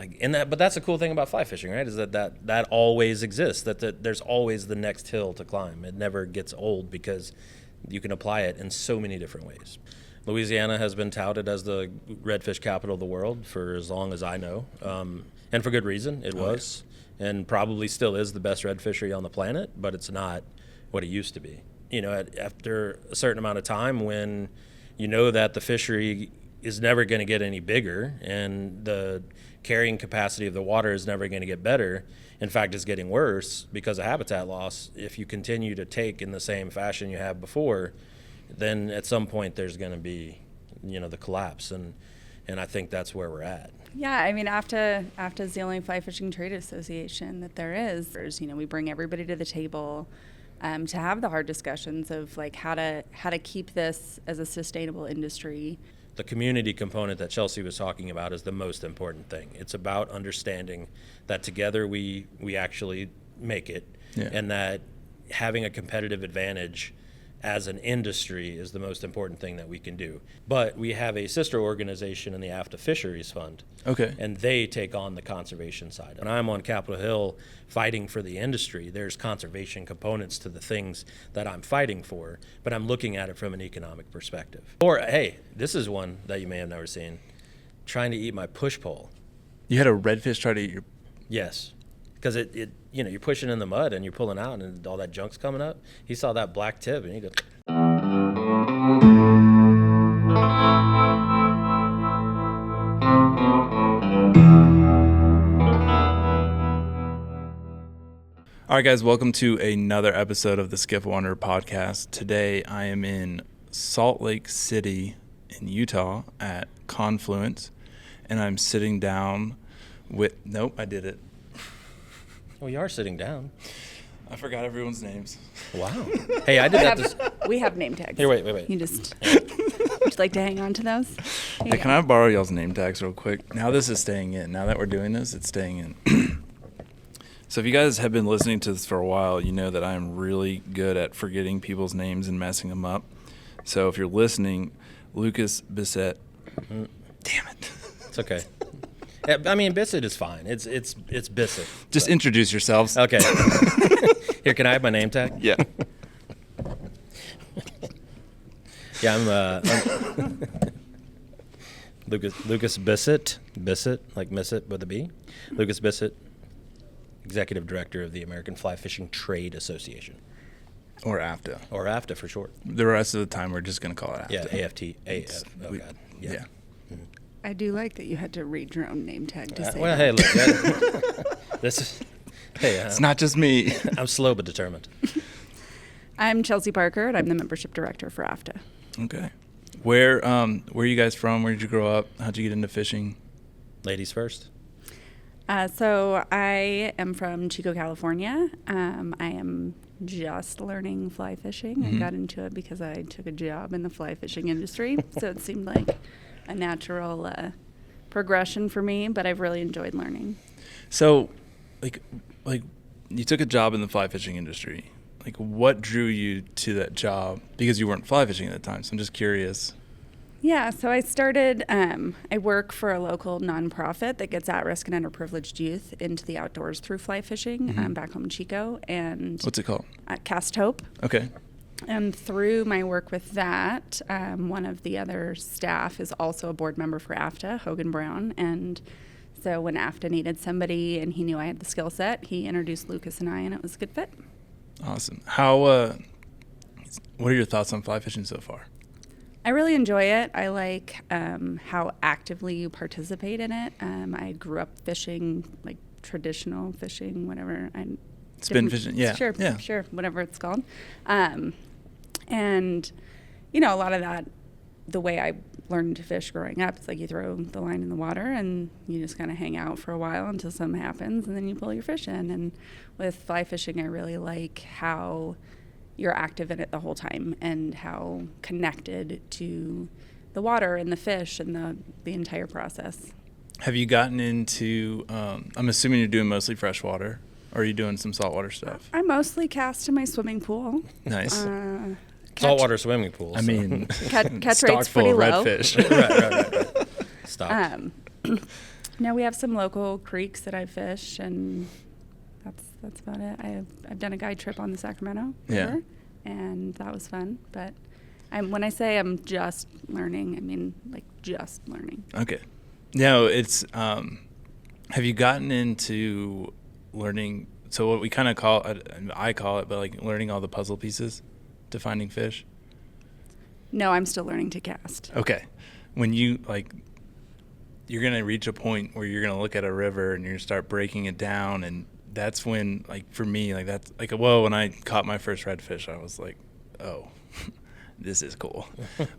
But that's the cool thing about fly fishing, right? Is that always exists. That there's always the next hill to climb. It never gets old because you can apply it in so many different ways. Louisiana has been touted as the redfish capital of the world for as long as I know, and for good reason. It was, and probably still is the best red fishery on the planet, but it's not what it used to be. After a certain amount of time, when you know that the fishery is never going to get any bigger and the carrying capacity of the water is never going to get better, in fact it's getting worse because of habitat loss. If you continue to take in the same fashion you have before, then at some point there's going to be the collapse, and I think that's where we're at. Yeah, I mean, AFTA is the only fly fishing trade association that there is. We bring everybody to the table to have the hard discussions of how to keep this as a sustainable industry. The community component that Chelsea was talking about is the most important thing. It's about understanding that together we actually make it, and that having a competitive advantage as an industry is the most important thing that we can do. But we have a sister organization in the AFTA Fisheries Fund, and they take on the conservation side. When I'm on Capitol Hill fighting for the industry, there's conservation components to the things that I'm fighting for, but I'm looking at it from an economic perspective. Or, hey, this is one that you may have never seen, trying to eat my push pole. You had a redfish try to eat your... Yes, because you're pushing in the mud and you're pulling out and all that junk's coming up. He saw that black tip and he goes... All right, guys, welcome to another episode of the Skiff Wonder podcast. Today I am in Salt Lake City in Utah at Confluence, and I'm sitting down with... Nope, I did it. Oh, you are sitting down. I forgot everyone's names. Wow. Hey, I did that. We have name tags. Here, wait. You just... Would you like to hang on to those? Hey, can I borrow y'all's name tags real quick? Now this is staying in. Now that we're doing this, it's staying in. So if you guys have been listening to this for a while, you know that I'm really good at forgetting people's names and messing them up. So if you're listening, Lucas Bissett. Mm-hmm. Damn it. It's okay. I mean, Bissett is fine. It's Bissett. Just introduce yourselves. Okay. Here, can I have my name tag? Yeah. Yeah, I'm Lucas Bissett. Bissett, like miss it with a B. Lucas Bissett, Executive Director of the American Fly Fishing Trade Association. Or AFTA. Or AFTA for short. The rest of the time, we're just going to call it AFTA. Yeah, AFT. Oh, God. Yeah. Mm-hmm. I do like that you had to read your own name tag to say well, that. Hey, look. This is... Hey, it's not just me. I'm slow but determined. I'm Chelsea Parker, and I'm the Membership Director for AFTA. Okay. Where are you guys from? Where did you grow up? How'd you get into fishing? Ladies first. So I am from Chico, California. I am just learning fly fishing. Mm-hmm. I got into it because I took a job in the fly fishing industry, so it seemed like a natural progression for me, but I've really enjoyed learning. So, like you took a job in the fly fishing industry. Like, what drew you to that job? Because you weren't fly fishing at the time, so I'm just curious. Yeah, so I started, I work for a local nonprofit that gets at-risk and underprivileged youth into the outdoors through fly fishing back home in Chico. And what's it called? Cast Hope. Okay. And through my work with that, one of the other staff is also a board member for AFTA, Hogan Brown. And so when AFTA needed somebody and he knew I had the skill set, he introduced Lucas and I, and it was a good fit. Awesome. What are your thoughts on fly fishing so far? I really enjoy it. I like how actively you participate in it. I grew up fishing, like traditional fishing, whatever. Spin fishing, yeah. Sure, whatever it's called. And, a lot of that, the way I learned to fish growing up, it's like you throw the line in the water and you just kind of hang out for a while until something happens and then you pull your fish in. And with fly fishing, I really like how you're active in it the whole time and how connected to the water and the fish and the entire process. Have you gotten into, I'm assuming you're doing mostly freshwater, or are you doing some saltwater stuff? I mostly cast in my swimming pool. Nice. Saltwater swimming pool. I mean, catch stock rate's full pretty of low. redfish. Right. Stop. No, we have some local creeks that I fish, and that's about it. I've done a guide trip on the Sacramento River, and that was fun. But when I say I'm just learning, I mean like just learning. Okay. No, it's have you gotten into learning, so what we kind of call I call it, but like learning all the puzzle pieces to finding fish? No, I'm still learning to cast. Okay. When you're going to reach a point where you're going to look at a river and you're going to start breaking it down, and that's when, like, for me, like, that's like, whoa, when I caught my first redfish, I was like, oh, this is cool.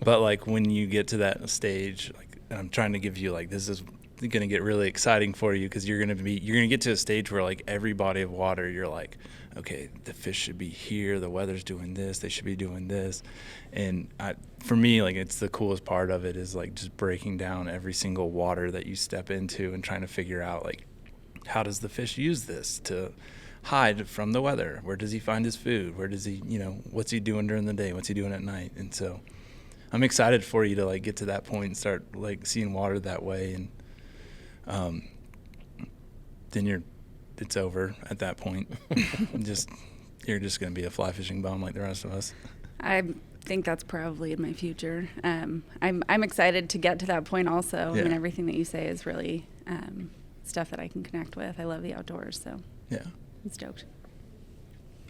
But like when you get to that stage, like, and I'm trying to give you, like, this is going to get really exciting for you, because you're going to get to a stage where, like, every body of water, you're like, okay, the fish should be here, the weather's doing this, they should be doing this. And for me, like, it's the coolest part of it is, like, just breaking down every single water that you step into and trying to figure out, like, how does the fish use this to hide from the weather? Where does he find his food? Where does he, what's he doing during the day? What's he doing at night? And so I'm excited for you to, like, get to that point and start, like, seeing water that way. And then it's over at that point. You're just going to be a fly fishing bum like the rest of us. I think that's probably in my future. I'm excited to get to that point also. Yeah. I mean, everything that you say is really stuff that I can connect with. I love the outdoors, so Yeah. I'm stoked.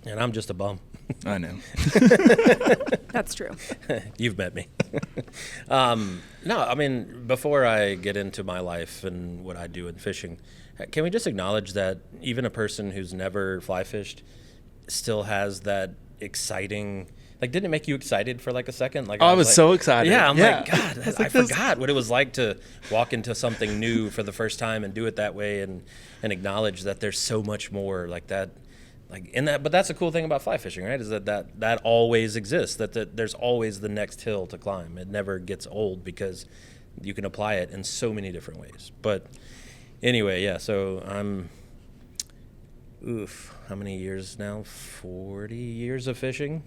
And I'm just a bum. I know. That's true. You've met me. No, I mean, before I get into my life and what I do in fishing, can we just acknowledge that even a person who's never fly fished still has that exciting, like, didn't it make you excited for like a second? Like, I was so excited. Yeah, I'm Yeah. like, God, I forgot what it was like to walk into something new for the first time and do it that way, and acknowledge that there's so much more like that. Like in that, but that's the cool thing about fly fishing, right? Is that always exists. That there's always the next hill to climb. It never gets old because you can apply it in so many different ways. But anyway, yeah. So I'm, how many years now? 40 years of fishing,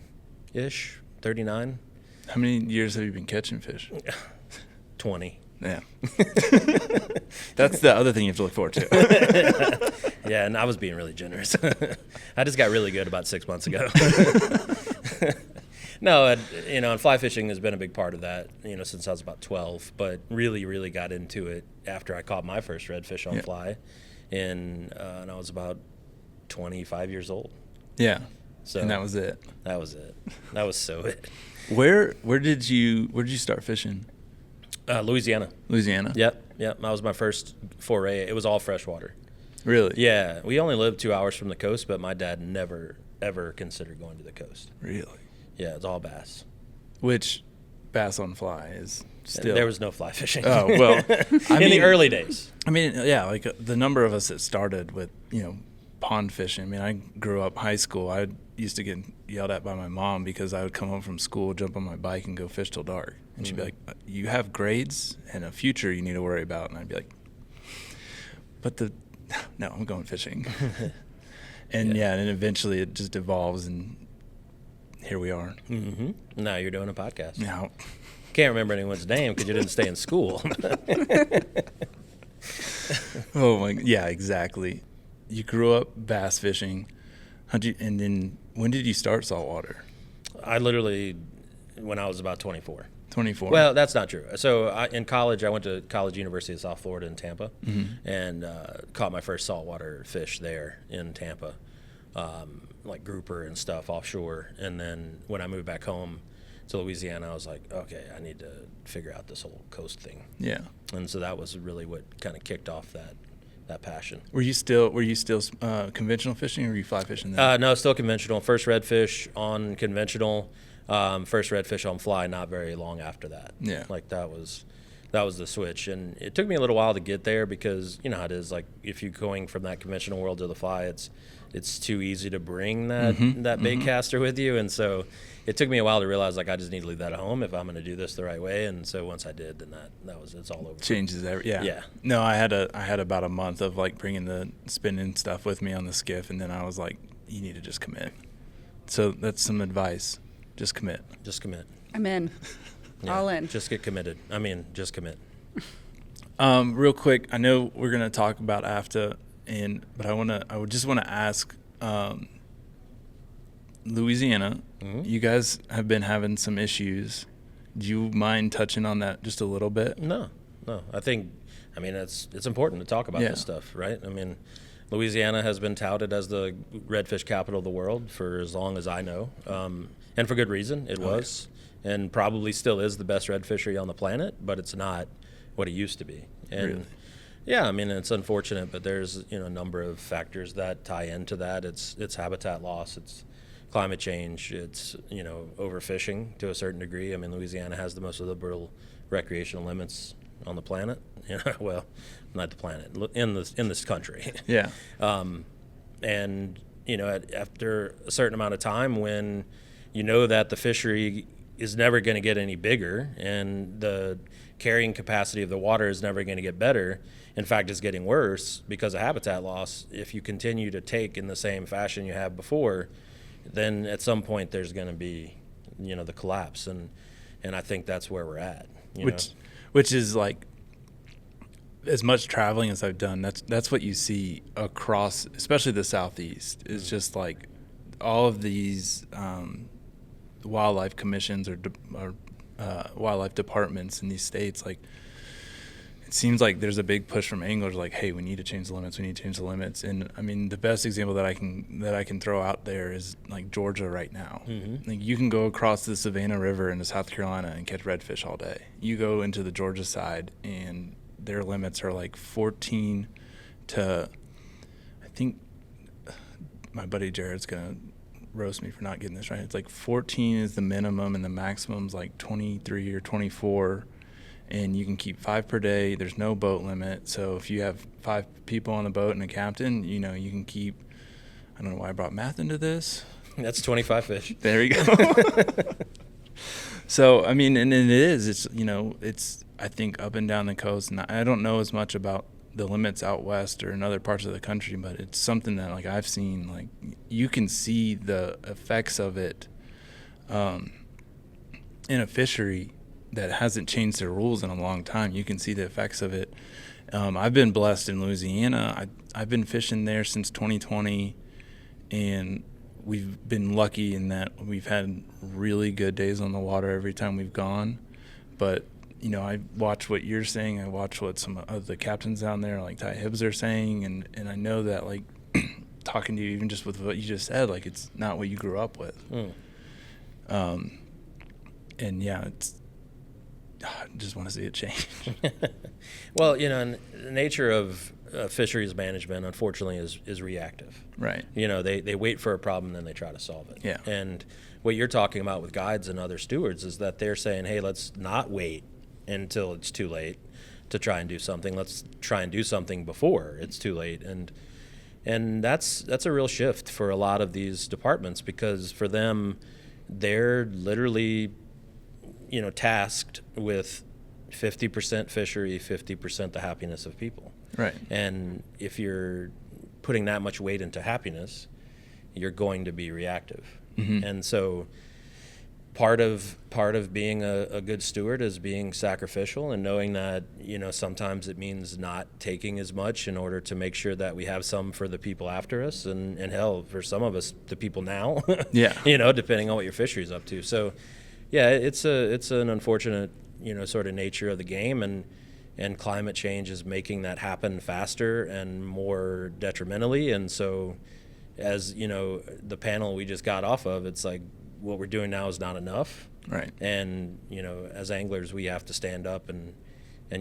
ish. 39. How many years have you been catching fish? 20. Yeah. That's the other thing you have to look forward to. Yeah, and I was being really generous. I just got really good about 6 months ago. No, and fly fishing has been a big part of that, since I was about 12, but really, really got into it after I caught my first redfish on fly, and I was about 25 years old. Yeah. So and that was it. That was it. That was so it. Where did you start fishing? Louisiana. Louisiana? Yep. That was my first foray. It was all freshwater. Really? Yeah. We only lived 2 hours from the coast, but my dad never, ever considered going to the coast. Really? Yeah, it's all bass. Which bass on fly is still... There was no fly fishing. Oh, well. In the early days. I mean, yeah, like the number of us that started with, pond fishing. I mean, I grew up high school. I used to get yelled at by my mom because I would come home from school, jump on my bike, and go fish till dark. And she'd be like, you have grades and a future you need to worry about. And I'd be like, no, I'm going fishing. And and eventually it just evolves, and here we are. Mm-hmm. Now you're doing a podcast. Now, can't remember anyone's name because you didn't stay in school. Oh my, yeah, exactly. You grew up bass fishing. And then when did you start saltwater? I literally, when I was about 24. 24. Well, that's not true. So in college, I went to University of South Florida in Tampa, and caught my first saltwater fish there in Tampa, like grouper and stuff offshore. And then when I moved back home to Louisiana, I was like, okay, I need to figure out this whole coast thing. Yeah. And so that was really what kind of kicked off that passion. Were you still conventional fishing, or were you fly fishing then? No, still conventional. First redfish on conventional. First redfish on fly not very long after that. Yeah. Like that was the switch. And it took me a little while to get there because you know how it is, like if you're going from that conventional world to the fly, it's too easy to bring that bait caster with you. And so it took me a while to realize like I just need to leave that at home if I'm going to do this the right way. And so once I did, then it's all over. Changes yeah. No, I had about a month of like bringing the spinning stuff with me on the skiff, and then I was like, you need to just commit. So that's some advice. Just commit. Just commit. I'm in. Yeah, All in. Just get committed. Just commit. Real quick, I know we're gonna talk about AFTA, but I would just want to ask, Louisiana, you guys have been having some issues. Do you mind touching on that just a little bit? No. I mean, it's important to talk about this stuff, right? I mean, Louisiana has been touted as the redfish capital of the world for as long as I know, and for good reason. It was, and probably still is the best red fishery on the planet, but it's not what it used to be. And Really? yeah, I mean, it's unfortunate, but there's a number of factors that tie into that. It's habitat loss, it's climate change, it's overfishing to a certain degree. I mean, Louisiana has the most liberal recreational limits on the planet. Well, not the planet, in this country. Yeah. And after a certain amount of time, when that the fishery is never going to get any bigger and the carrying capacity of the water is never going to get better, in fact it's getting worse because of habitat loss, if you continue to take in the same fashion you have before, then at some point there's going to be the collapse, and I think that's where we're at. Which is like, as much traveling as I've done, that's what you see across, especially the Southeast. Is just like all of these wildlife commissions or wildlife departments in these states. Like, it seems like there's a big push from anglers, like, hey, we need to change the limits. We need to change the limits. And I mean, the best example that I can throw out there is like Georgia right now. Mm-hmm. Like, you can go across the Savannah River into South Carolina and catch redfish all day. You go into the Georgia side and their limits are like 14 to, I think my buddy Jared's going to roast me for not getting this right. It's like 14 is the minimum and the maximum's like 23 or 24. And you can keep 5 per day. There's no boat limit. So if you have 5 people on the boat and a captain, you can keep, I don't know why I brought math into this. That's 25 fish. There you go. So, I mean, and it is, it's, I think, up and down the coast. And I don't know as much about the limits out west or in other parts of the country, but it's something that, like, I've seen, like, you can see the effects of it in a fishery that hasn't changed their rules in a long time. You can see the effects of it. I've been blessed in Louisiana. I've been fishing there since 2020, and we've been lucky in that we've had really good days on the water every time we've gone. But, I watch what you're saying. I watch what some of the captains down there, like Ty Hibbs, are saying, and I know that, like, talking to you, even just with what you just said, like, it's not what you grew up with. And, yeah, I just want to see it change. Well, and the nature of fisheries management, unfortunately, is reactive. Right. They wait for a problem, then they try to solve it. Yeah. And what you're talking about with guides and other stewards is that they're saying, hey, let's not wait until it's too late to try and do something. Let's try and do something before it's too late. And that's a real shift for a lot of these departments, because for them, they're literally tasked with 50% fishery, 50% the happiness of people. Right. And if you're putting that much weight into happiness, you're going to be reactive. Mm-hmm. And so part of being a good steward is being sacrificial and knowing that, sometimes it means not taking as much in order to make sure that we have some for the people after us, and hell, for some of us, the people now. Yeah. Depending on what your fishery is up to. So yeah, it's an unfortunate, sort of nature of the game, and climate change is making that happen faster and more detrimentally. And so, as the panel we just got off of, it's like what we're doing now is not enough. Right. And as anglers, we have to stand up and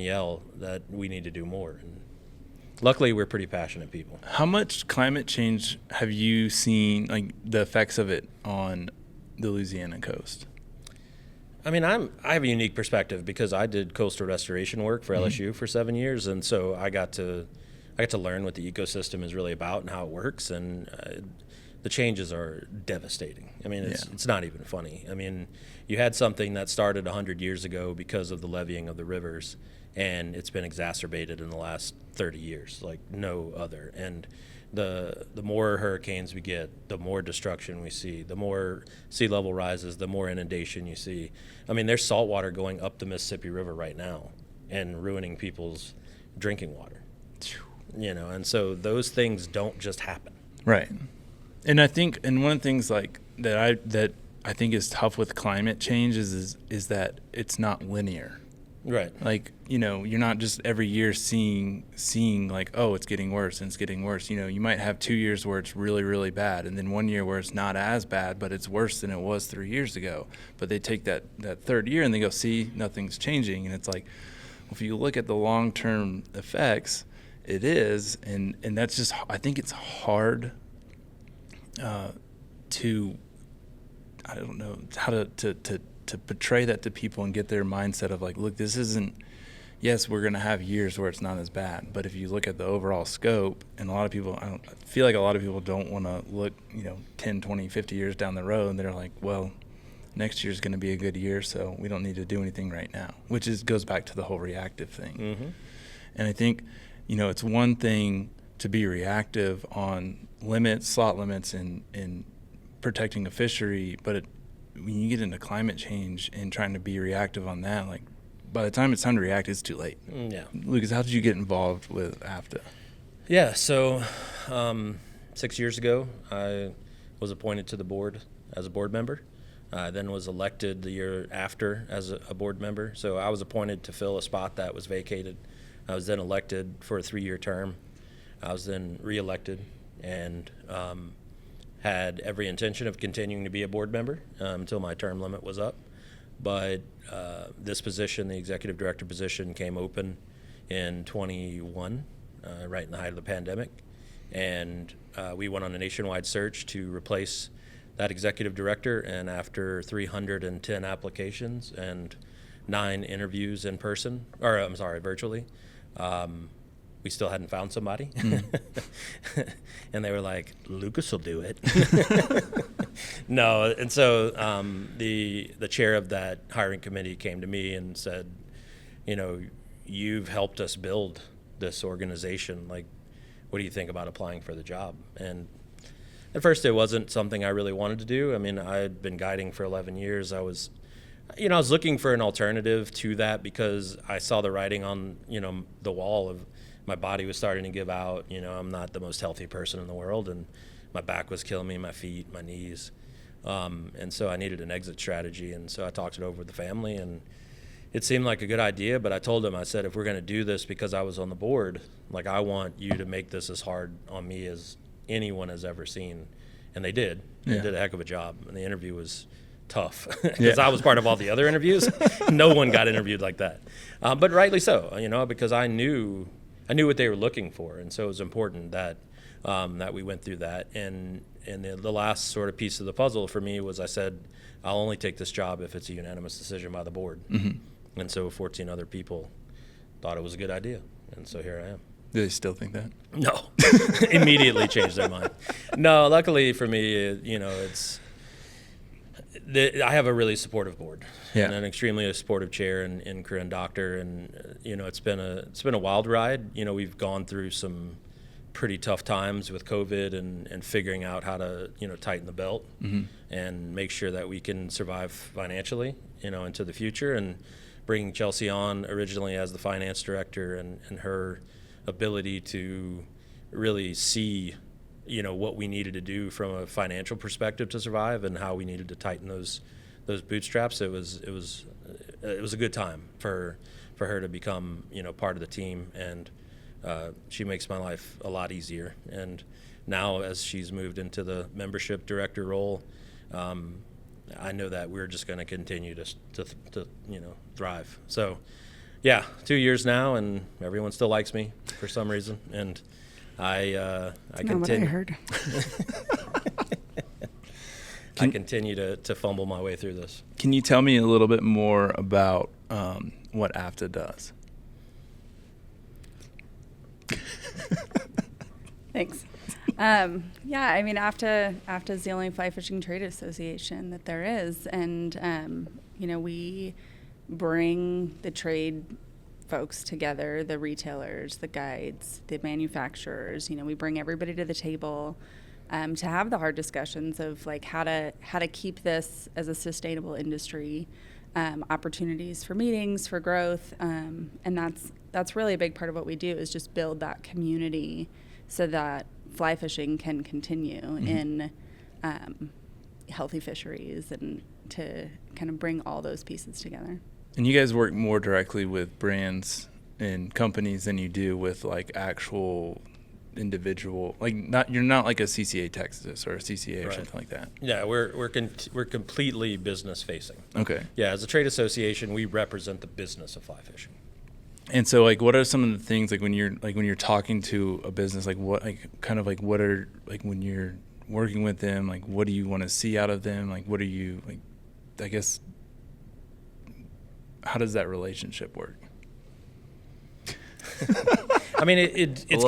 yell that we need to do more. And luckily, we're pretty passionate people. How much climate change have you seen, like the effects of it on the Louisiana coast? I mean, I have a unique perspective because I did coastal restoration work for LSU for 7 years, and so I got to learn what the ecosystem is really about and how it works, and the changes are devastating. I mean, it's not even funny. I mean, you had something that started 100 years ago because of the levying of the rivers, and it's been exacerbated in the last 30 years like no other. And the more hurricanes we get, the more destruction we see, the more sea level rises, the more inundation you see. I mean, there's salt water going up the Mississippi River right now and ruining people's drinking water. And so those things don't just happen. Right. And I think, and one of the things like that I think is tough with climate change is that it's not linear. Right. Like, you're not just every year seeing like, oh, it's getting worse and it's getting worse. You might have 2 years where it's really, really bad, and then 1 year where it's not as bad, but it's worse than it was 3 years ago. But they take that third year and they go, see, nothing's changing. And it's like, if you look at the long-term effects, it is, and that's just, I think it's hard to, I don't know how to portray that to people and get their mindset of like, look, this isn't, yes, we're going to have years where it's not as bad, but if you look at the overall scope, and a lot of people, I feel like a lot of people don't want to look, 10, 20, 50 years down the road, and they're like, well, next year's going to be a good year, so we don't need to do anything right now, which goes back to the whole reactive thing. Mm-hmm. And I think, it's one thing to be reactive on slot limits and protecting a fishery, but when you get into climate change and trying to be reactive on that, like by the time it's time to react, it's too late. Yeah. Lucas, how did you get involved with AFTA? Yeah, so 6 years ago, I was appointed to the board as a board member. Then was elected the year after as a board member. So I was appointed to fill a spot that was vacated. I was then elected for a 3-year term. I was then reelected and had every intention of continuing to be a board member until my term limit was up. But this position, the executive director position, came open in 21, right in the height of the pandemic. And we went on a nationwide search to replace that executive director. And after 310 applications and 9 interviews in person, virtually, we still hadn't found somebody. And they were like, Lucas will do it. No. And so the chair of that hiring committee came to me and said, you've helped us build this organization. Like, what do you think about applying for the job? And at first it wasn't something I really wanted to do. I mean, I had been guiding for 11 years. I was looking for an alternative to that because I saw the writing on, the wall of my body was starting to give out. I'm not the most healthy person in the world, and my back was killing me, my feet, my knees. And so I needed an exit strategy. And so I talked it over with the family, and it seemed like a good idea. But I told them, I said, if we're going to do this because I was on the board, like, I want you to make this as hard on me as anyone has ever seen. And they did. They did a heck of a job. And the interview was tough because I was part of all the other interviews. No one got interviewed like that. But rightly so, because I knew what they were looking for. And so it was important that that we went through that. And the last sort of piece of the puzzle for me was I said, I'll only take this job if it's a unanimous decision by the board. Mm-hmm. And so 14 other people thought it was a good idea. And so here I am. Do they still think that? No. Immediately changed their mind. No, luckily for me, I have a really supportive board and an extremely supportive chair and Corinne Doctor. And, it's been a wild ride. We've gone through some pretty tough times with COVID and figuring out how to, tighten the belt and make sure that we can survive financially, into the future. And bringing Chelsea on originally as the finance director and her ability to really see, what we needed to do from a financial perspective to survive and how we needed to tighten those bootstraps. It was a good time for her to become, part of the team. And she makes my life a lot easier. And now as she's moved into the membership director role, I know that we're just going to continue to thrive. So, 2 years now, and everyone still likes me for some reason, and I continue. What I heard. I continue to fumble my way through this. Can you tell me a little bit more about what AFTA does? Thanks. AFTA is the only fly fishing trade association that there is, and we bring the trade folks together, the retailers, the guides, the manufacturers. We bring everybody to the table to have the hard discussions of like how to keep this as a sustainable industry, opportunities for meetings, for growth, and that's really a big part of what we do, is just build that community so that fly fishing can continue in healthy fisheries, and to kind of bring all those pieces together. And you guys work more directly with brands and companies than you do with like actual individual, like you're not like a CCA Texas or a CCA or something like that. Yeah, we're completely business facing. Okay. Yeah, as a trade association, we represent the business of fly fishing. And so, like, what are some of the things, like, when you're talking to a business, like, what, like, kind of like, what are, like, when you're working with them, like, what do you want to see out of them? Like, what are you, like, I guess, how does that relationship work? I mean, it's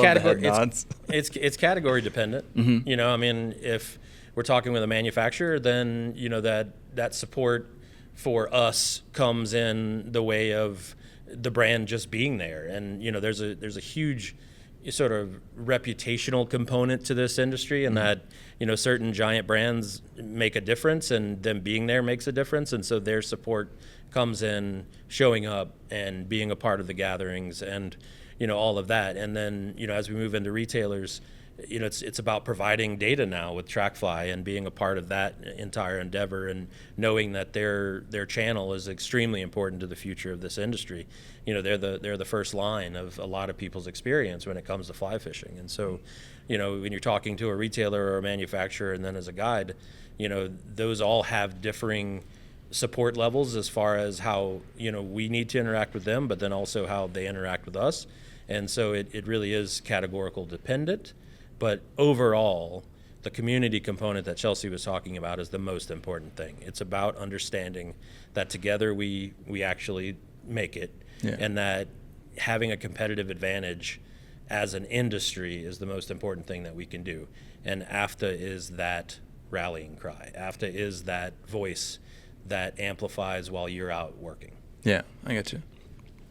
category dependent. Mm-hmm. You know, I mean, if we're talking with a manufacturer, then, you know, that support for us comes in the way of the brand just being there. And, you know, there's a huge sort of reputational component to this industry, and that, you know, certain giant brands make a difference, and them being there makes a difference. And so their support comes in showing up and being a part of the gatherings, and, you know, all of that. And then, you know, as we move into retailers, you know, it's about providing data now with TrackFly and being a part of that entire endeavor, and knowing that their channel is extremely important to the future of this industry. You know, they're the first line of a lot of people's experience when it comes to fly fishing. And so, you know, when you're talking to a retailer or a manufacturer, and then as a guide, you know, those all have differing support levels as far as how, you know, we need to interact with them, but then also how they interact with us. And so it really is categorical dependent. But overall, the community component that Chelsea was talking about is the most important thing. It's about understanding that together we actually make it, and that having a competitive advantage as an industry is the most important thing that we can do. And AFTA is that rallying cry. AFTA is that voice that amplifies while you're out working. Yeah, I got you.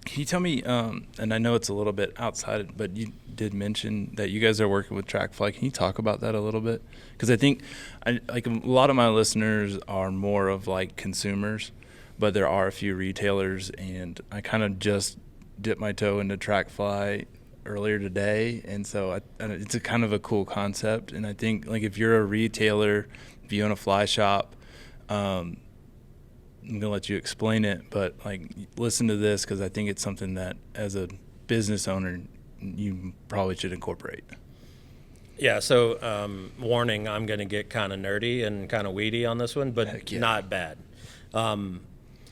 Can you tell me, and I know it's a little bit outside, but you did mention that you guys are working with TrackFly. Can you talk about that a little bit? Because I think, like, a lot of my listeners are more of like consumers, but there are a few retailers, and I kind of just dipped my toe into TrackFly earlier today, and so it's a kind of a cool concept. And I think, like, if you're a retailer, if you own a fly shop, I'm gonna let you explain it, but like, listen to this, because I think it's something that as a business owner you probably should incorporate. Yeah, so warning, I'm going to get kind of nerdy and kind of weedy on this one, but not bad.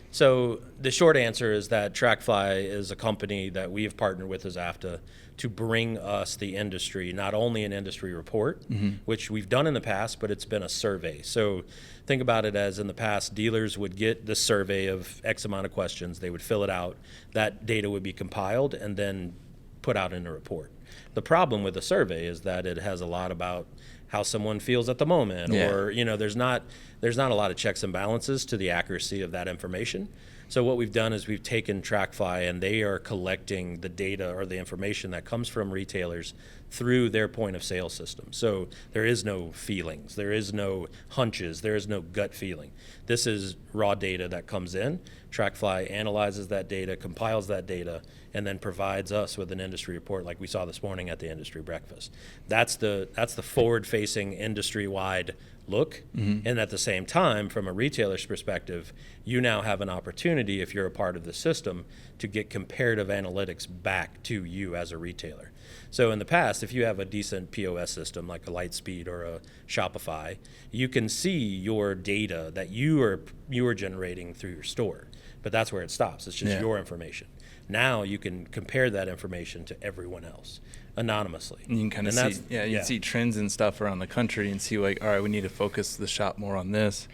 So the short answer is that TrackFly is a company that we have partnered with as AFTA to bring us the industry, not only an industry report, which we've done in the past, but it's been a survey. So think about it as, in the past, dealers would get the survey of X amount of questions, they would fill it out, that data would be compiled and then put out in a report. The problem with the survey is that it has a lot about how someone feels at the moment, or, you know, there's not a lot of checks and balances to the accuracy of that information. So what we've done is we've taken TrackFly, and they are collecting the data or the information that comes from retailers through their point of sale system. So there is no feelings, there is no hunches, there is no gut feeling. This is raw data that comes in. TrackFly analyzes that data, compiles that data, and then provides us with an industry report like we saw this morning at the industry breakfast. That's the forward-facing industry-wide look. And at the same time, from a retailer's perspective, you now have an opportunity, if you're a part of the system, to get comparative analytics back to you as a retailer. So in the past, if you have a decent POS system like a Lightspeed or a Shopify, you can see your data that you are generating through your store. But that's where it stops. It's just your information. Now you can compare that information to everyone else anonymously. And you can kind of see, you can see trends and stuff around the country and see, like, all right, we need to focus the shop more on this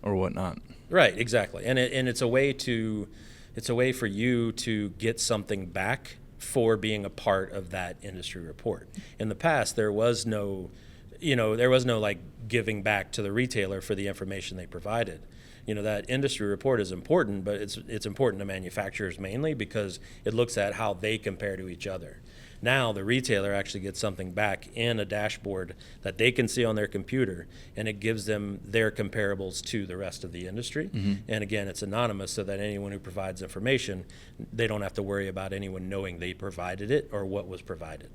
or whatnot. Right, exactly. And it's a way for you to get something back for being a part of that industry report. In the past, there was no like giving back to the retailer for the information they provided. You know, that industry report is important, but it's important to manufacturers mainly because it looks at how they compare to each other. Now the retailer actually gets something back in a dashboard that they can see on their computer, and it gives them their comparables to the rest of the industry. And again, it's anonymous, so that anyone who provides information, they don't have to worry about anyone knowing they provided it or what was provided.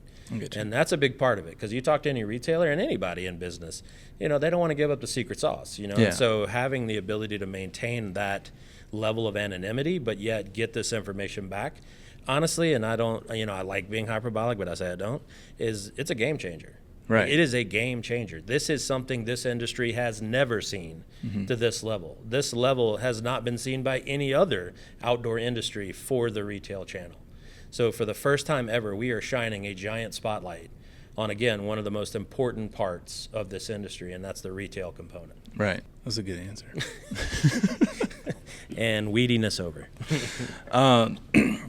And that's a big part of it, because you talk to any retailer and anybody in business, they don't want to give up the secret sauce, And so having the ability to maintain that level of anonymity, but yet get this information back, honestly, and I don't, I like being hyperbolic, but I say I don't, it's a game changer. Right. It is a game changer. This is something this industry has never seen to this level. This level has not been seen by any other outdoor industry for the retail channel. So for the first time ever, we are shining a giant spotlight on, again, one of the most important parts of this industry, and that's the retail component. Right. That's a good answer. And weediness over.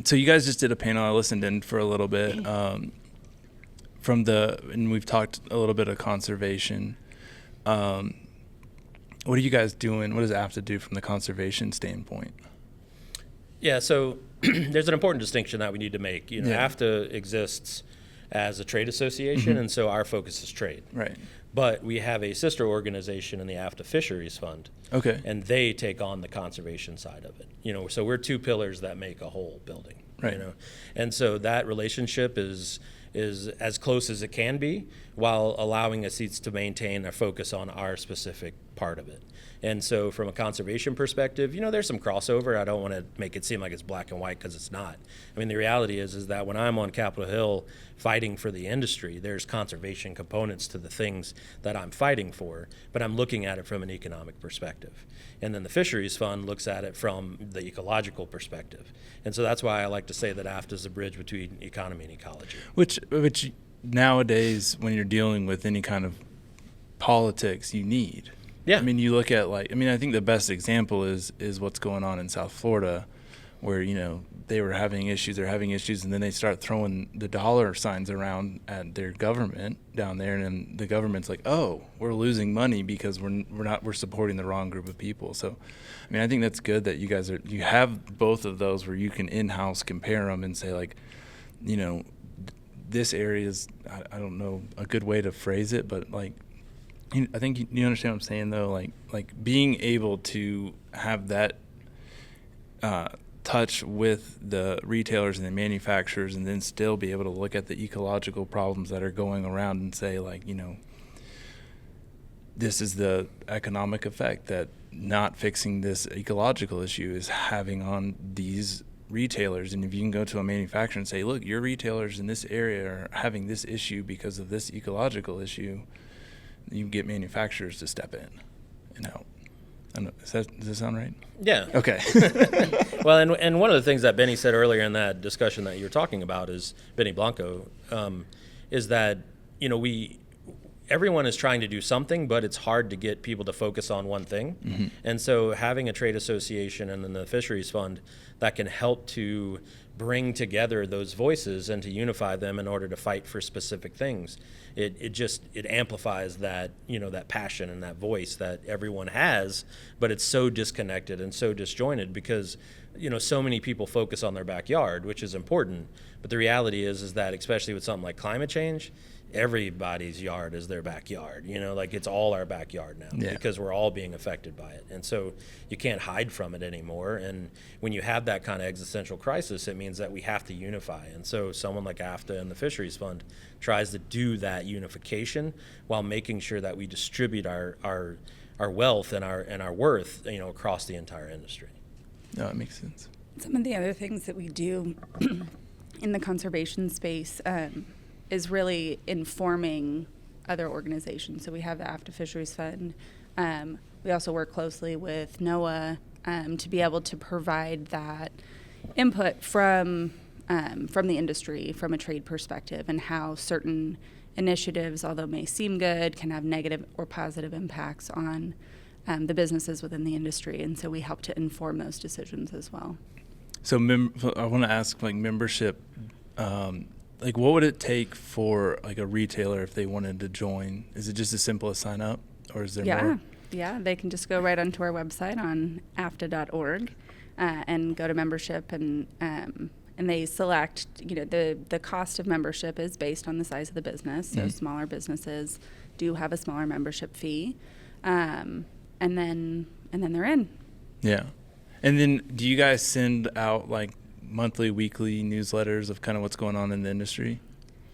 So you guys just did a panel. I listened in for a little bit. And we've talked a little bit of conservation. What are you guys doing? What does AFTA do from the conservation standpoint? Yeah, so there's an important distinction that we need to make. AFTA exists as a trade association, and so our focus is trade. Right. But we have a sister organization in the AFTA Fisheries Fund. Okay. And they take on the conservation side of it. So we're two pillars that make a whole building. Right. And so that relationship is as close as it can be, while allowing us each to maintain a focus on our specific part of it. And so from a conservation perspective, there's some crossover. I don't want to make it seem like it's black and white, because it's not. I mean, the reality is that when I'm on Capitol Hill fighting for the industry, there's conservation components to the things that I'm fighting for, but I'm looking at it from an economic perspective. And then the Fisheries Fund looks at it from the ecological perspective. And so that's why I like to say that AFTA is a bridge between economy and ecology. Which nowadays, when you're dealing with any kind of politics, you need. Yeah. I mean, you look at I think the best example is what's going on in South Florida, where, they're having issues, and then they start throwing the dollar signs around at their government down there, and then the government's like, oh, we're losing money because we're supporting the wrong group of people. So, I mean, I think that's good that you have both of those where you can in-house compare them and say, this area is, I don't know a good way to phrase it, but I think you understand what I'm saying, though. Like being able to have that touch with the retailers and the manufacturers, and then still be able to look at the ecological problems that are going around and say, this is the economic effect that not fixing this ecological issue is having on these retailers. And if you can go to a manufacturer and say, look, your retailers in this area are having this issue because of this ecological issue, you can get manufacturers to step in and help. Does that sound right? Yeah. Okay. Well, and one of the things that Benny said earlier in that discussion that you're talking about is Benny Blanco, is that everyone is trying to do something, but it's hard to get people to focus on one thing. And so having a trade association and then the Fisheries Fund that can help to bring together those voices and to unify them in order to fight for specific things, it amplifies that that passion and that voice that everyone has, but it's so disconnected and so disjointed because so many people focus on their backyard, which is important, but the reality is that especially with something like climate change, everybody's yard is their backyard. It's all our backyard now. Yeah. Because we're all being affected by it. And so you can't hide from it anymore. And when you have that kind of existential crisis, it means that we have to unify. And so someone like AFTA and the Fisheries Fund tries to do that unification while making sure that we distribute our wealth and our worth, across the entire industry. No, it makes sense. Some of the other things that we do in the conservation space is really informing other organizations. So we have the AFTA Fisheries Fund. We also work closely with NOAA to be able to provide that input from the industry, from a trade perspective, and how certain initiatives, although may seem good, can have negative or positive impacts on the businesses within the industry. And so we help to inform those decisions as well. So I want to ask, membership, what would it take for a retailer if they wanted to join? Is it just as simple as sign up, or is there more? Yeah, they can just go right onto our website on AFTA.org and go to membership and and they select, the cost of membership is based on the size of the business. So smaller businesses do have a smaller membership fee. And then they're in. Yeah. And then do you guys send out like monthly, weekly newsletters of kind of what's going on in the industry?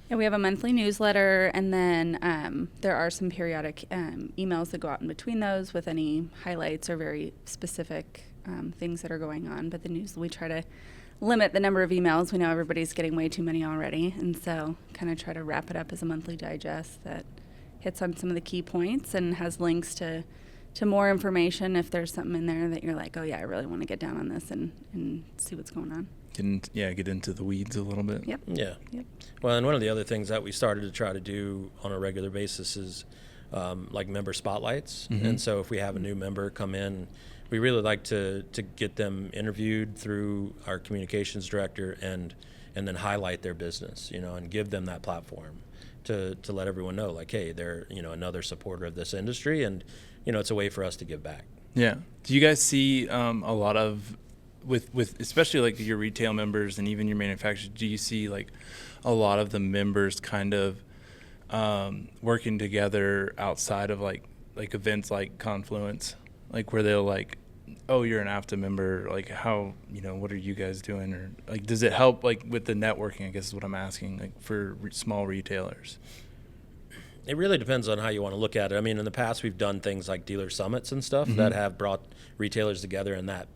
Yeah, we have a monthly newsletter, and then there are some periodic emails that go out in between those with any highlights or very specific things that are going on. But we try to limit the number of emails. We know everybody's getting way too many already, and so kind of try to wrap it up as a monthly digest that hits on some of the key points and has links to more information if there's something in there that you're like, oh yeah, I really want to get down on this and see what's going on. Get into the weeds a little bit. Yep. Yeah. Yep. Well, and one of the other things that we started to try to do on a regular basis is like member spotlights. And so if we have a new member come in, we really like to get them interviewed through our communications director and then highlight their business, and give them that platform to let everyone know, like, hey, they're, another supporter of this industry, and, it's a way for us to give back. Yeah. Do you guys see a lot of, with especially like your retail members and even your manufacturers, do you see like a lot of the members kind of working together outside of like events like Confluence, like where they'll like, oh, you're an AFTA member, like how, what are you guys doing? Or like, does it help like with the networking, I guess is what I'm asking, like for small retailers? It really depends on how you want to look at it. I mean, in the past, we've done things like dealer summits and stuff that have brought retailers together in that,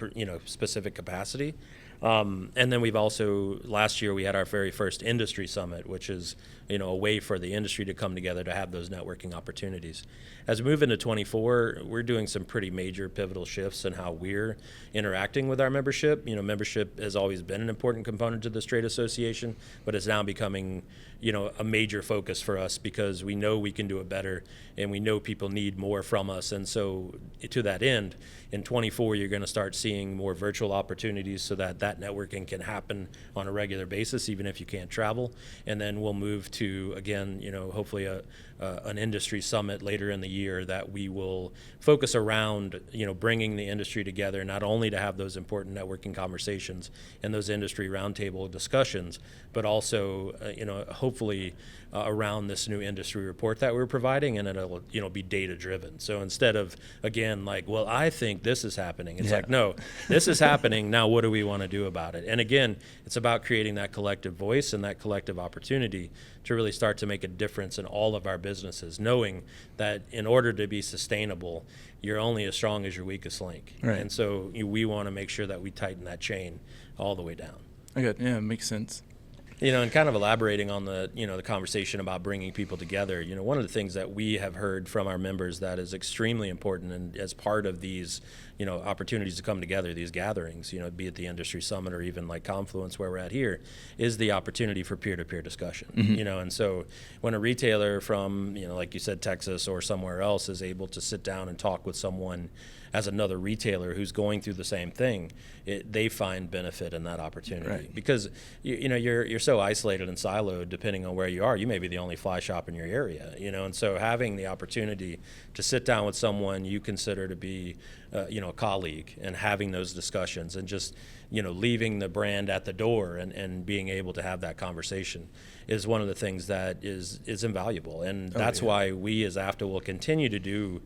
specific capacity. And then we've also, last year, we had our very first industry summit, which is, a way for the industry to come together to have those networking opportunities. As we move into 24, we're doing some pretty major pivotal shifts in how we're interacting with our membership. Membership has always been an important component to this trade association, but it's now becoming, a major focus for us because we know we can do it better and we know people need more from us. And so to that end, in 24, you're going to start seeing more virtual opportunities so that networking can happen on a regular basis, even if you can't travel. And then we'll move to, again, hopefully an industry summit later in the year that we will focus around, bringing the industry together, not only to have those important networking conversations and those industry roundtable discussions, but also, hopefully around this new industry report that we're providing, and it'll, be data driven. So instead of, again, like, well, I think this is happening, it's like, no, this is happening. Now, what do we want to do about it? And again, it's about creating that collective voice and that collective opportunity to really start to make a difference in all of our businesses, knowing that in order to be sustainable, you're only as strong as your weakest link. Right. And so we want to make sure that we tighten that chain all the way down. Okay, yeah, it makes sense. And kind of elaborating on the, the conversation about bringing people together, one of the things that we have heard from our members that is extremely important, and as part of these, opportunities to come together, these gatherings, be it the industry summit or even like Confluence where we're at here, is the opportunity for peer-to-peer discussion, and so when a retailer from, like you said, Texas or somewhere else is able to sit down and talk with someone as another retailer who's going through the same thing, they find benefit in that opportunity. Right. Because you're so isolated and siloed depending on where you are. You may be the only fly shop in your area, and so having the opportunity to sit down with someone you consider to be a colleague and having those discussions and just leaving the brand at the door and being able to have that conversation is one of the things that is invaluable. And that's why we as AFTA will continue to do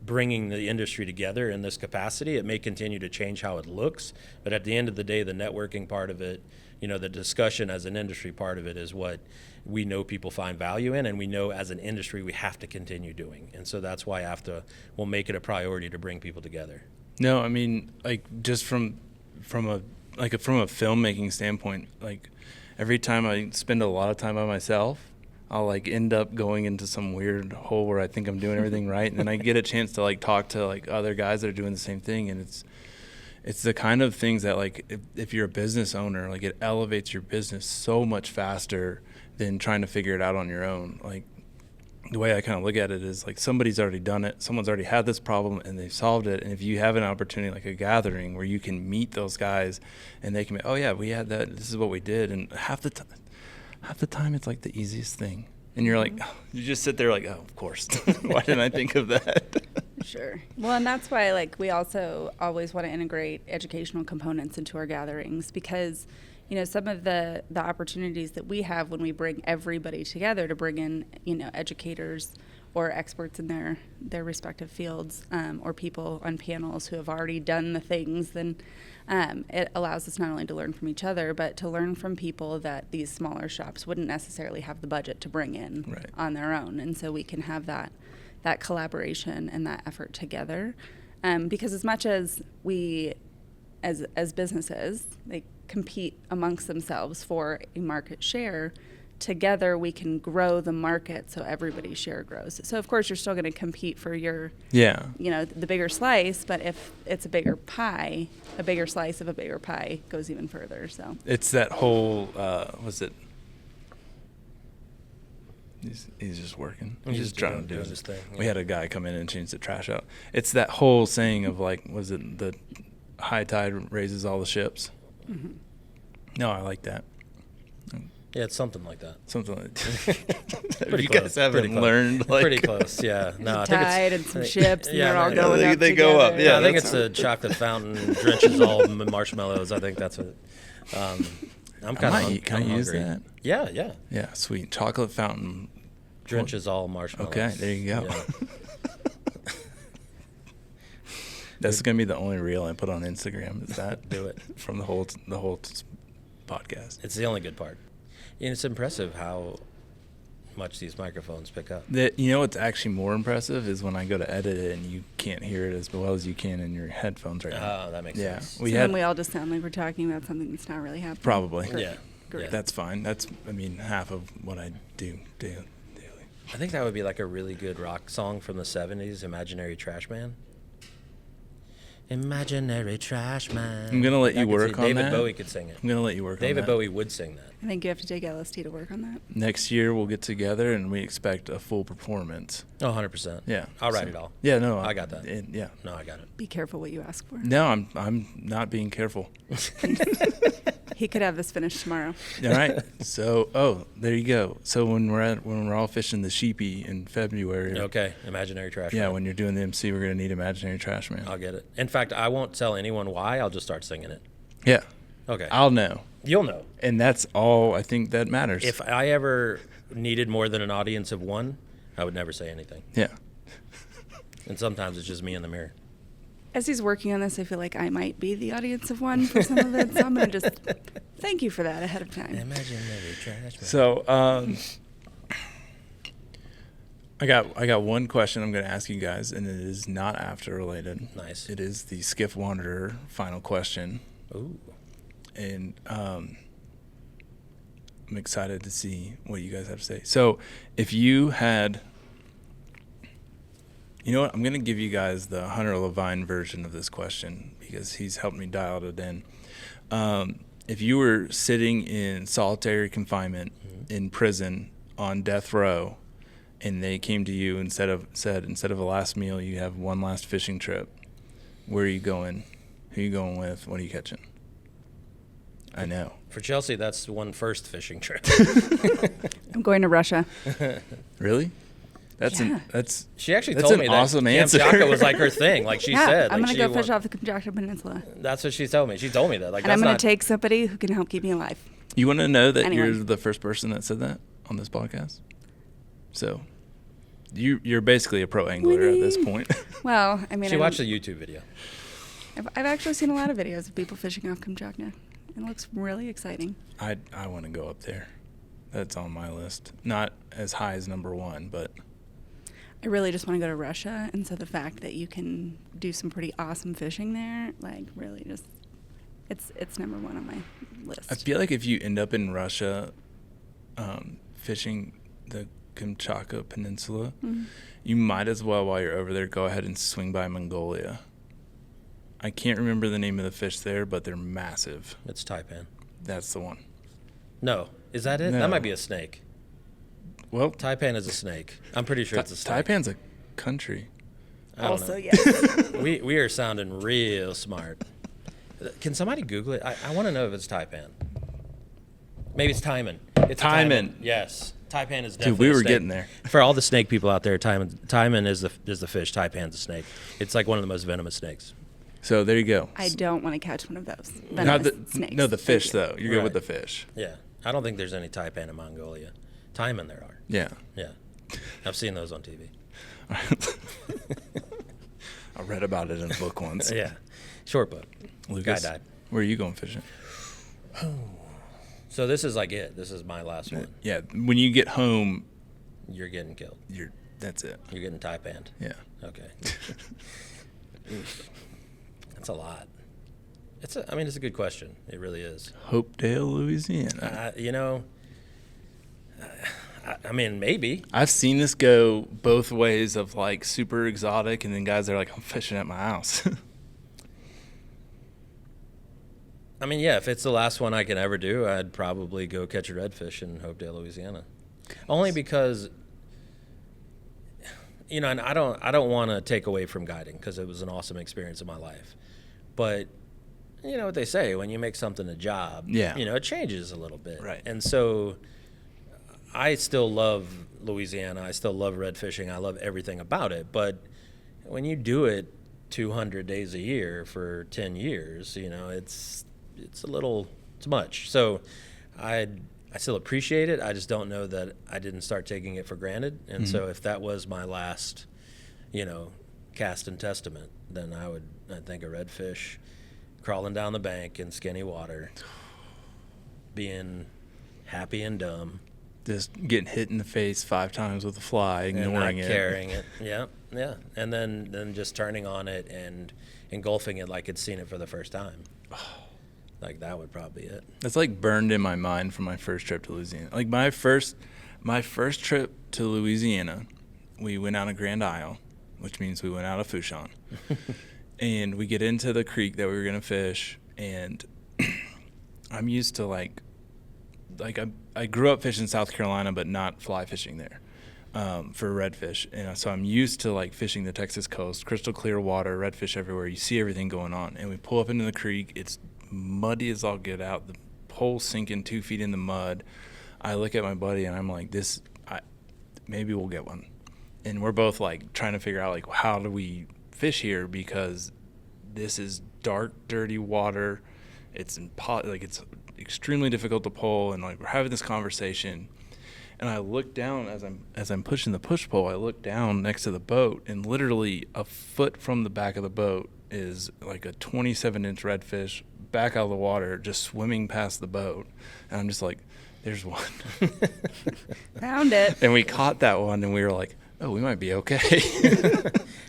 bringing the industry together in this capacity. It may continue to change how it looks, but at the end of the day, the networking part of it, the discussion as an industry part of it is what we know people find value in, and we know as an industry we have to continue doing. And so that's why AFTA will make it a priority to bring people together. No, I mean, like, just from a filmmaking standpoint, like, every time I spend a lot of time by myself, I'll like end up going into some weird hole where I think I'm doing everything right, and then I get a chance to like talk to like other guys that are doing the same thing, and it's the kind of things that like if you're a business owner, like it elevates your business so much faster than trying to figure it out on your own. Like the way I kind of look at it is like somebody's already done it, someone's already had this problem and they've solved it, and if you have an opportunity like a gathering where you can meet those guys and they can be, oh yeah, we had that, this is what we did, and half the time it's like the easiest thing, and you're like, you just sit there like, oh, of course. Why didn't I think of that? Sure. Well, and that's why we also always want to integrate educational components into our gatherings, because some of the opportunities that we have when we bring everybody together to bring in, educators or experts in their respective fields, or people on panels who have already done the things, then it allows us not only to learn from each other, but to learn from people that these smaller shops wouldn't necessarily have the budget to bring in on their own. And so we can have that collaboration and that effort together. Because as much as we, as businesses, they compete amongst themselves for a market share, together we can grow the market so everybody's share grows. So of course you're still going to compete for your, the bigger slice, but if it's a bigger pie, a bigger slice of a bigger pie goes even further. So it's that whole, he's just working. He's just trying to do his thing. Yeah. We had a guy come in and change the trash out. It's that whole saying of the high tide raises all the ships? Mm-hmm. No, I like that. Yeah, it's something like that. Something like that. If you guys haven't learned, pretty close. Yeah, no, I think tide and some ships, and they're all going up. They go up. Yeah, I think it's a chocolate fountain drenches all marshmallows. I think that's what. I'm kind of. Can I use that? Yeah. Yeah, sweet chocolate fountain drenches all marshmallows. Okay, there you go. Yeah. That's gonna be the only reel I put on Instagram. Is that do it from the whole podcast? It's the only good part. And it's impressive how much these microphones pick up. What's actually more impressive is when I go to edit it and you can't hear it as well as you can in your headphones right now. Oh, that makes sense. Then we all just sound like we're talking about something that's not really happening. Probably. Yeah. Great. That's fine. That's, half of what I do daily. I think that would be like a really good rock song from the 70s, Imaginary Trash Man. Imaginary Trash Man. I'm going to let you work on that. David Bowie could sing it. I'm going to let you work on that. David Bowie would sing that. I think you have to take LSD to work on that. Next year we'll get together and we expect a full performance. Oh, 100%. Yeah. I'll write it all. Yeah, no. I got that. Yeah. No, I got it. Be careful what you ask for. No, I'm not being careful. He could have this finished tomorrow. All right. So, there you go. So when we're all fishing the sheepy in February. Okay, Imaginary Trash Man. Yeah, when you're doing the MC, we're going to need Imaginary Trash Man. I'll get it. In fact, I won't tell anyone why. I'll just start singing it. Yeah. Okay. I'll know. You'll know. And that's all I think that matters. If I ever needed more than an audience of one, I would never say anything. Yeah. And sometimes it's just me in the mirror. As he's working on this, I feel like I might be the audience of one for some of it. So I'm going to just thank you for that ahead of time. Imaginary Trash Man. So, I got one question I'm going to ask you guys, and it is not AFTA related. Nice. It is the Skiff Wanderer final question. Ooh. And I'm excited to see what you guys have to say. So, if you had, you know what, I'm going to give you guys the Hunter Levine version of this question because he's helped me dial it in. If you were sitting in solitary confinement in prison on death row, and they came to you and said instead of a last meal, you have one last fishing trip, where are you going? Who are you going with? What are you catching? I know. For Chelsea, that's one first fishing trip. I'm going to Russia. Really? That's She actually told me that awesome answer. Kamchatka was like her thing. Like she said, I'm like going to go fish off the Kamchatka Peninsula. That's what she told me. She told me that. Like, and I'm going to take somebody who can help keep me alive. You want to know that you're the first person that said that on this podcast? So, you're basically a pro angler at this point. Well, she watched the YouTube video. I've actually seen a lot of videos of people fishing off Kamchatka. It looks really exciting. I want to go up there. That's on my list. Not as high as number one, but I really just want to go to Russia, and so the fact that you can do some pretty awesome fishing there, like really just, it's number one on my list. I feel like if you end up in Russia, fishing the Kamchatka Peninsula, you might as well, while you're over there, go ahead and swing by Mongolia. I can't remember the name of the fish there, but they're massive. It's taipan. That's the one. No. Is that it? No. That might be a snake. Well, taipan is a snake. I'm pretty sure it's a snake. Taipan's a country. Also, yes. We are sounding real smart. Can somebody Google it? I want to know if it's taipan. Maybe it's taiman. It's taiman. Yes. Taipan is definitely Dude, we a were snake. getting there. For all the snake people out there, taiman is the fish. Taipan's a snake. It's like one of the most venomous snakes. So there you go. I don't want to catch one of those Not venomous snakes. No, the fish Thank you. though. You're good with the fish. Yeah. I don't think there's any taipan in Mongolia. Taimen there are. Yeah. Yeah. I've seen those on TV. I read about it in a book once. Yeah. Short book. Lucas, Guy died. where are you going fishing? So this is like it. This is my last one. Yeah. When you get home, You're getting killed. that's it. You're getting taipanned. Yeah. Okay. That's a lot. It's a good question. It really is. Hopedale, Louisiana. I mean, maybe. I've seen this go both ways of like super exotic and then guys that are like, I'm fishing at my house. I mean, yeah, if it's the last one I can ever do, I'd probably go catch a redfish in Hopedale, Louisiana. Only because, and I don't want to take away from guiding because it was an awesome experience in my life. But you know what they say, when you make something a job, it changes a little bit. Right. And so I still love Louisiana. I still love red fishing. I love everything about it. But when you do it 200 days a year for 10 years, it's a little too much. So I still appreciate it. I just don't know that I didn't start taking it for granted. And so if that was my last, cast and testament, then I'd think a redfish crawling down the bank in skinny water, being happy and dumb. Just getting hit in the face 5 times with a fly, ignoring and not carrying it. Yeah. And then just turning on it and engulfing it like it's seen it for the first time. Like that would probably be it. That's like burned in my mind from my first trip to Louisiana. Like my first trip to Louisiana, we went out of Grand Isle, which means we went out of Fouchon. And we get into the creek that we were going to fish, and I'm used to like I grew up fishing South Carolina, but not fly fishing there for redfish. And so I'm used to like fishing the Texas coast, crystal clear water, redfish everywhere. You see everything going on. And we pull up into the creek. It's muddy as all get out. The pole's sinking 2 feet in the mud. I look at my buddy and I'm like, maybe we'll get one. And we're both like trying to figure out like, how do we fish here, because this is dark, dirty water. It's it's extremely difficult to pull, and like we're having this conversation, and I look down as I'm pushing the push pole. I look down next to the boat, and literally a foot from the back of the boat is like a 27-inch redfish back out of the water, just swimming past the boat, and I'm just like, "There's one." Found it. And we caught that one, and we were like, "Oh, we might be okay."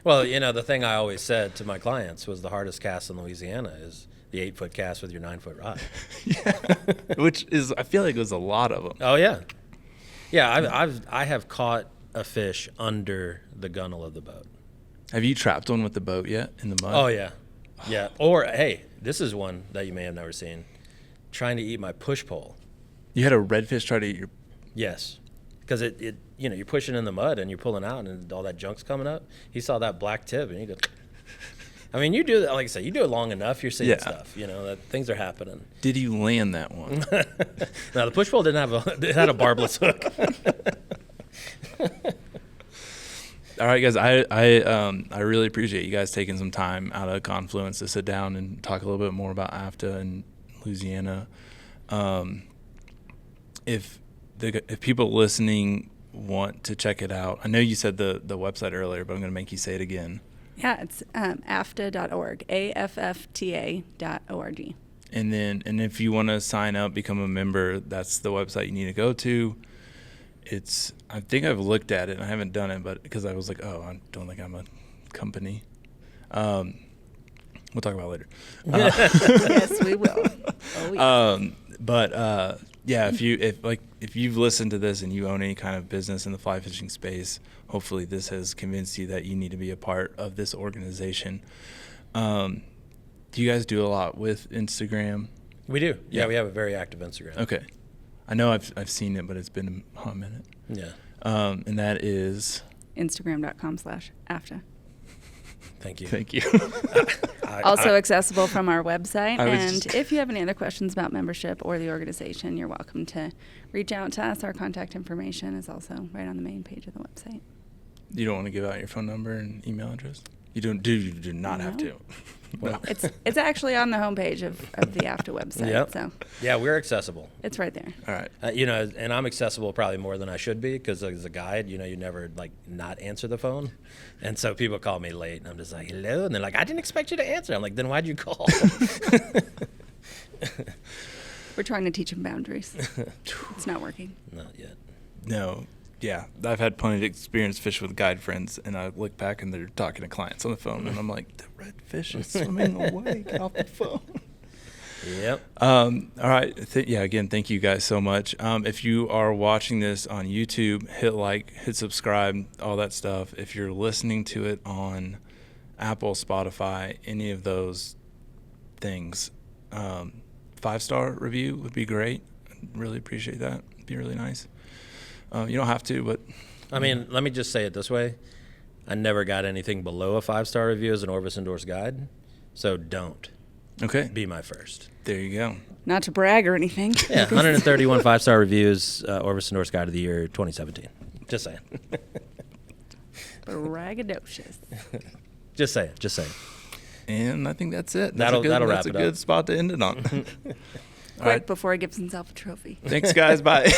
Well, the thing I always said to my clients was the hardest cast in Louisiana is the 8-foot cast with your 9-foot rod. Yeah, which is, I feel like it was a lot of them. Oh yeah, yeah. I have caught a fish under the gunnel of the boat. Have you trapped one with the boat yet in the mud? Oh yeah, yeah. Or hey, this is one that you may have never seen. Trying to eat my push pole. You had a redfish try to eat your... Yes, because it you're pushing in the mud and you're pulling out and all that junk's coming up. He saw that black tip and he goes. I mean, you do that, like I said, you do it long enough, you're seeing stuff, that things are happening. Did you land that one? No, the push pole didn't have it had a barbless hook. All right, guys, I really appreciate you guys taking some time out of Confluence to sit down and talk a little bit more about AFTA and Louisiana. If people listening want to check it out, I know you said the website earlier, but I'm going to make you say it again. Yeah, it's AFFTA.org, AFFTA.org. And if you want to sign up, become a member, that's the website you need to go to. I think I've looked at it, and I haven't done it, but because I was like, I don't think I'm a company. We'll talk about it later. Yes, we will. Oh, yeah. Yeah, if you've listened to this and you own any kind of business in the fly fishing space, hopefully this has convinced you that you need to be a part of this organization. Do you guys do a lot with Instagram? We do. Yeah, we have a very active Instagram. Okay. I know I've seen it, but it's been a hot minute. Yeah. And that is? Instagram.com/AFTA. Thank you. Thank you. Also accessible from our website. And just... if you have any other questions about membership or the organization, you're welcome to reach out to us. Our contact information is also right on the main page of the website. You don't want to give out your phone number and email address? You do not have to. Well, It's actually on the homepage of the AFTA website. Yep. So yeah, we're accessible. it's right there. All right. And I'm accessible probably more than I should be because as a guide, you never like not answer the phone. And so people call me late and I'm just like, hello. And they're like, I didn't expect you to answer. I'm like, then why'd you call? We're trying to teach them boundaries. It's not working. Not yet. No. Yeah, I've had plenty of experience fishing with guide friends, and I look back and they're talking to clients on the phone, and I'm like, the redfish is swimming away. Get off the phone. Yep. All right. Again, thank you guys so much. If you are watching this on YouTube, hit like, hit subscribe, all that stuff. If you're listening to it on Apple, Spotify, any of those things, 5-star review would be great. I'd really appreciate that. It'd be really nice. You don't have to, but I mean, let me just say it this way. I never got anything below a 5-star review as an Orvis endorsed guide. So don't okay. be my first. There you go. Not to brag or anything. Yeah, 131 5-star reviews, Orvis endorsed guide of the year 2017. Just saying. Braggadocious. Just saying. And I think that's it. That'll wrap that's it a good up. spot to end it on. Quick before he gives himself a trophy. Thanks, guys. Bye.